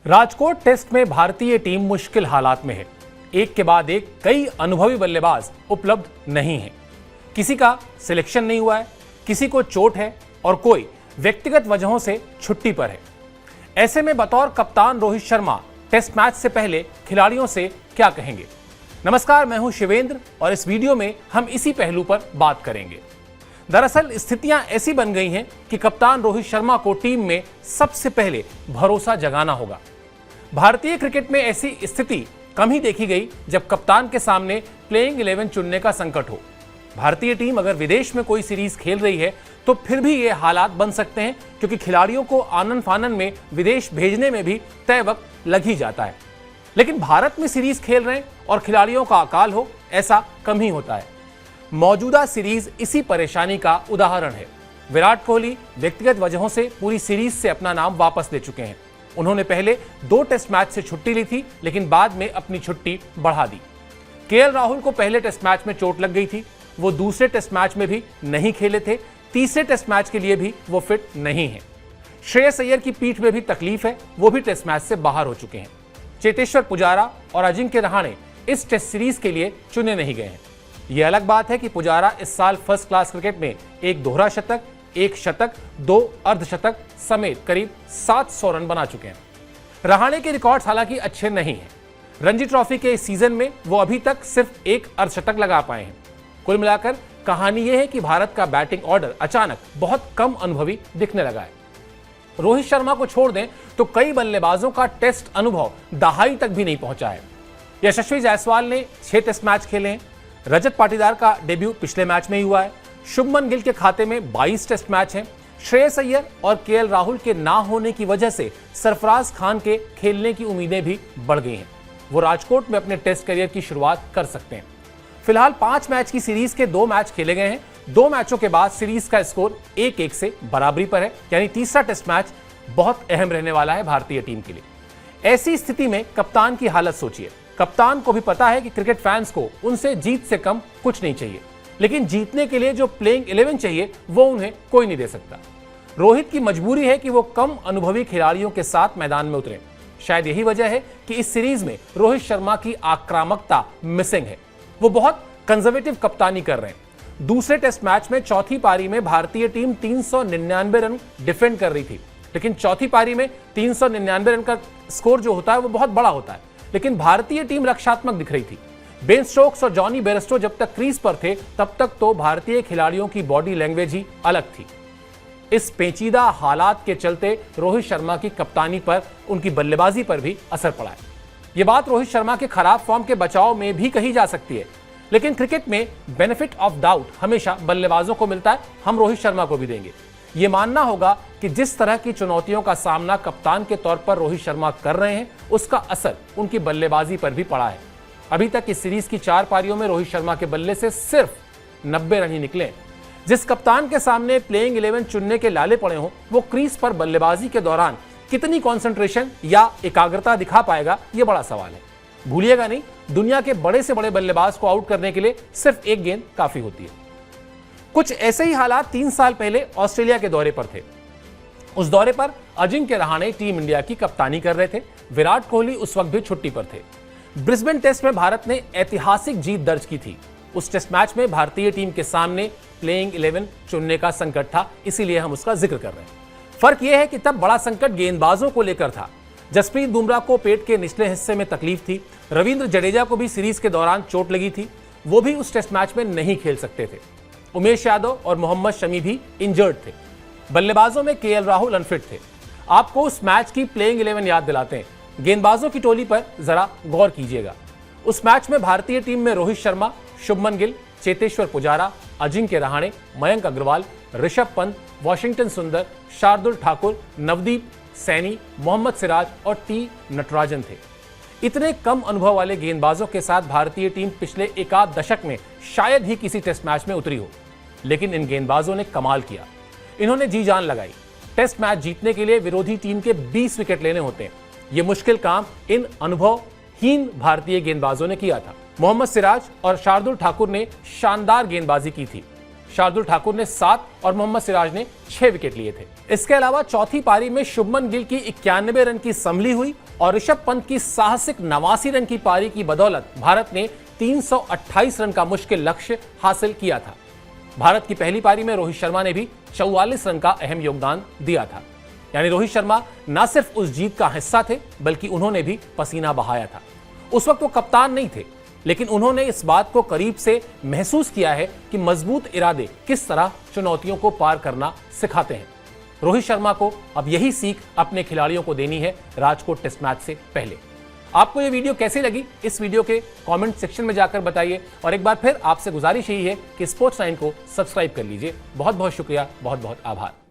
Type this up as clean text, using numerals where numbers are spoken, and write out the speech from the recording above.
Rajkot test में भारतीय team मुश्किल हालात में है। एक के बाद एक कई अनुभवी बल्लेबाज उपलब्ध नहीं हैं। किसी का सिलेक्शन नहीं हुआ है, किसी को चोट है और कोई व्यक्तिगत वजहों से छुट्टी पर है। ऐसे में बतौर कप्तान रोहित शर्मा टेस्ट मैच से पहले खिलाड़ियों से क्या कहेंगे? नमस्कार, मैं हूं शिवेंद्र और इस वीडियो में हम इसी पहलू पर बात करेंगे। दरअसल स्थितियां ऐसी बन गई हैं कि कप्तान रोहित शर्मा को टीम में सबसे पहले भरोसा जगाना होगा। भारतीय क्रिकेट में ऐसी स्थिति कम ही देखी गई जब कप्तान के सामने प्लेइंग 11 चुनने का संकट हो। भारतीय टीम अगर विदेश में कोई सीरीज खेल रही है तो फिर भी ये हालात बन सकते हैं, क्योंकि खिलाड़ियों को आनन फानन में विदेश भेजने में भी तय वक्त लग ही जाता है। लेकिन भारत में सीरीज खेल रहे हैं और खिलाड़ियों का अकाल हो, ऐसा कम ही होता है। मौजूदा सीरीज इसी परेशानी का उदाहरण है। विराट कोहली व्यक्तिगत वजहों से पूरी सीरीज से अपना नाम वापस ले चुके हैं। उन्होंने पहले 2 टेस्ट मैच से छुट्टी ली थी, लेकिन बाद में अपनी छुट्टी बढ़ा दी। केएल राहुल को पहले टेस्ट मैच में चोट लग गई थी, वो दूसरे टेस्ट मैच में भी नहीं खेले थे। तीसरे टेस्ट मैच के लिए भी वो फिट नहीं है। श्रेयस अय्यर की पीठ में भी तकलीफ है, वो भी टेस्ट मैच से बाहर हो चुके हैं। चेतेश्वर पुजारा और अजिंक्य रहाणे इस टेस्ट सीरीज के लिए चुने नहीं गए हैं। यह अलग बात है कि पुजारा इस साल फर्स्ट क्लास क्रिकेट में एक दोहरा शतक, 1 शतक, 2 अर्धशतक समेत करीब 700 रन बना चुके हैं। रहाणे के रिकॉर्ड्स हालांकि अच्छे नहीं हैं। रणजी ट्रॉफी के इस सीजन में वो अभी तक सिर्फ 1 अर्धशतक लगा पाए हैं। कुल मिलाकर कहानी यह है कि भारत का बैटिंग ऑर्डर अचानक बहुत कम अनुभवी दिखने लगा है। रोहित शर्मा को छोड़ दें तो कई बल्लेबाजों का टेस्ट अनुभव दहाई तक भी नहीं पहुंचा है। यशस्वी जायसवाल ने 6 टेस्ट मैच खेले हैं। रजत पाटीदार का डेब्यू पिछले मैच में ही हुआ है। शुभमन गिल के खाते में 22 टेस्ट मैच हैं। श्रेयस अय्यर और केएल राहुल के ना होने की वजह से सरफराज खान के खेलने की उम्मीदें भी बढ़ गई हैं। वो राजकोट में अपने टेस्ट करियर की शुरुआत कर सकते हैं। फिलहाल 5 मैच की सीरीज के 2 मैच खेले गए हैं। 2 मैचों के बाद सीरीज का स्कोर 1-1 से बराबरी पर है, यानी तीसरा टेस्ट मैच बहुत अहम रहने वाला है भारतीय टीम के लिए। ऐसी स्थिति में कप्तान की हालत सोचिए। कप्तान को भी पता है कि क्रिकेट फैंस को उनसे जीत से कम कुछ नहीं चाहिए, लेकिन जीतने के लिए जो प्लेइंग 11 चाहिए वो उन्हें कोई नहीं दे सकता। रोहित की मजबूरी है कि वो कम अनुभवी खिलाड़ियों के साथ मैदान में उतरे। शायद यही वजह है कि इस सीरीज में रोहित शर्मा की आक्रामकता मिसिंग है। वो बहुत कंजर्वेटिव कप्तानी कर रहे हैं। दूसरे टेस्ट मैच में चौथी पारी में भारतीय टीम 399 रन डिफेंड कर रही थी, लेकिन चौथी पारी में 399 रन का स्कोर जो होता है वो बहुत बड़ा होता है, लेकिन भारतीय टीम रक्षात्मक दिख रही थी। बेन स्टोक्स और जॉनी बेयरस्टो जब तक क्रीज पर थे तब तक तो भारतीय खिलाड़ियों की बॉडी लैंग्वेज ही अलग थी। इस पेचीदा हालात के चलते रोहित शर्मा की कप्तानी पर, उनकी बल्लेबाजी पर भी असर पड़ा है। यह बात रोहित शर्मा के खराब फॉर्म के बचाव में भी कही जा सकती है, लेकिन क्रिकेट में बेनिफिट ऑफ डाउट हमेशा बल्लेबाजों को मिलता है। हम रोहित शर्मा को भी देंगे। यह मानना होगा कि जिस तरह की चुनौतियों का सामना कप्तान के तौर पर रोहित शर्मा कर रहे हैं, उसका असर उनकी बल्लेबाजी पर भी पड़ा है। अभी तक इस सीरीज की 4 पारियों में रोहित शर्मा के बल्ले से सिर्फ 90 रन ही निकले। जिस कप्तान के सामने प्लेइंग 11 चुनने के लाले पड़े हों, वो क्रीज पर बल्लेबाजी के दौरान कितनी कंसंट्रेशन या एकाग्रता दिखा पाएगा, ये बड़ा सवाल है। भूलिएगा नहीं, दुनिया के बड़े से बड़े बल्लेबाज को आउट करने के लिए सिर्फ 1 गेंद काफी होती है। कुछ ऐसे ही हालात 3 साल पहले ऑस्ट्रेलिया के दौरे पर थे। उस दौरे पर अजिंक्य रहाणे टीम इंडिया की कप्तानी कर रहे थे। विराट कोहली उस वक्त भी छुट्टी पर थे। ब्रिस्बेन टेस्ट में भारत ने ऐतिहासिक जीत दर्ज की थी। उस टेस्ट मैच में भारतीय टीम के सामने प्लेइंग 11 चुनने का संकट था, इसीलिए हम उसका जिक्र कर रहे हैं। फर्क यह है कि तब बड़ा संकट गेंदबाजों को लेकर था। जसप्रीत बुमराह को पेट के निचले हिस्से में तकलीफ थी। रविंद्र जडेजा को भी सीरीज के दौरान चोट लगी थी, वो भी उस टेस्ट मैच में नहीं खेल सकते थे। उमेश यादव और मोहम्मद शमी भी इंजर्ड थे। बल्लेबाजों में केएल राहुल अनफिट थे। आपको उस मैच की प्लेइंग 11 याद दिलाते हैं। गेंदबाजों की टोली पर जरा गौर कीजिएगा। उस मैच में भारतीय टीम में रोहित शर्मा, शुभमन गिल, चेतेश्वर पुजारा, अजिंक्य रहाणे, मयंक अग्रवाल, ऋषभ पंत, वाशिंगटन सुंदर, शार्दुल ठाकुर, नवदीप सैनी, मोहम्मद सिराज और टी नटराजन थे। इतने कम अनुभव वाले गेंदबाजों के साथ भारतीय टीम पिछले 1 दशक में शायद ही किसी टेस्ट मैच में उतरी हो, लेकिन इन गेंदबाजों ने कमाल किया। इन्होंने जी जान लगाई। टेस्ट मैच जीतने के लिए विरोधी टीम के 20 विकेट लेने होते हैं। यह मुश्किल काम इन अनुभवहीन भारतीय गेंदबाजों ने किया था। मोहम्मद सिराज और शार्दुल ठाकुर ने शानदार गेंदबाजी की थी। शार्दुल ठाकुर ने 7 और मोहम्मद सिराज ने 6 विकेट लिए थे। इसके अलावा चौथी पारी में शुभमन गिल की 91 रन की संभली हुई और ऋषभ पंत की साहसिक 89 रन की पारी की बदौलत भारत ने 328 रन का मुश्किल लक्ष्य हासिल किया था। भारत की पहली पारी में रोहित शर्मा ने भी 44 रन का अहम योगदान दिया था। यानी रोहित शर्मा न सिर्फ उस जीत का हिस्सा थे, बल्कि उन्होंने भी पसीना बहाया था। उस वक्त वो कप्तान नहीं थे, लेकिन उन्होंने इस बात को करीब से महसूस किया है कि मजबूत इरादे किस तरह चुनौतियों को पार करना सिखाते हैं। रोहित शर्मा को अब यही सीख अपने खिलाड़ियों को देनी है राजकोट टेस्ट मैच से पहले। आपको ये वीडियो कैसी लगी, इस वीडियो के कमेंट सेक्शन में जाकर बताइए और एक बार फिर आपसे गुजारिश यही है कि स्पोर्ट्स 9 को सब्सक्राइब कर लीजिए। बहुत बहुत शुक्रिया, बहुत बहुत आभार।